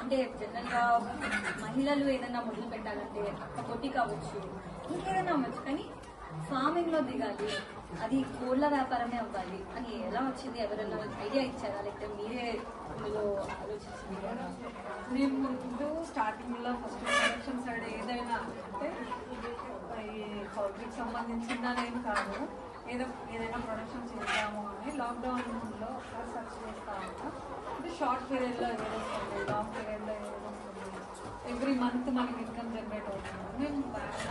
అంటే జనరల్గా మహిళలు ఏదైనా మొదలు పెట్టాలంటే ఒక పొట్టి కావచ్చు, ఇంకేదైనా అవ్వచ్చు, కానీ ఫార్మింగ్ లో దిగాలి, అది కోళ్ళ వ్యాపారమే అవ్వాలి అని ఎలా వచ్చింది? ఎవరైనా ఐడియా ఇచ్చారా, లేకపోతే మీరే ఇందులో ఆలోచించింది? నేను ముందు స్టార్టింగ్లో ఫస్ట్ ప్రొడక్షన్ సైడ్ ఏదైనా అంటే ఈ పౌల్ట్రీకి సంబంధించిందనేది కాదు, ఏదైనా ప్రొడక్షన్ చేద్దాము అని లాక్డౌన్లో సర్చ్ చేస్తా ఉంటా. అంటే షార్ట్ పీరియడ్లో ఏదో వస్తుంది, లాంగ్ పీరియడ్లో ఏదో వస్తుంది, ఎవ్రీ మంత్ మనకి ఇన్కమ్ జనరేట్ అవుతుంది. నేను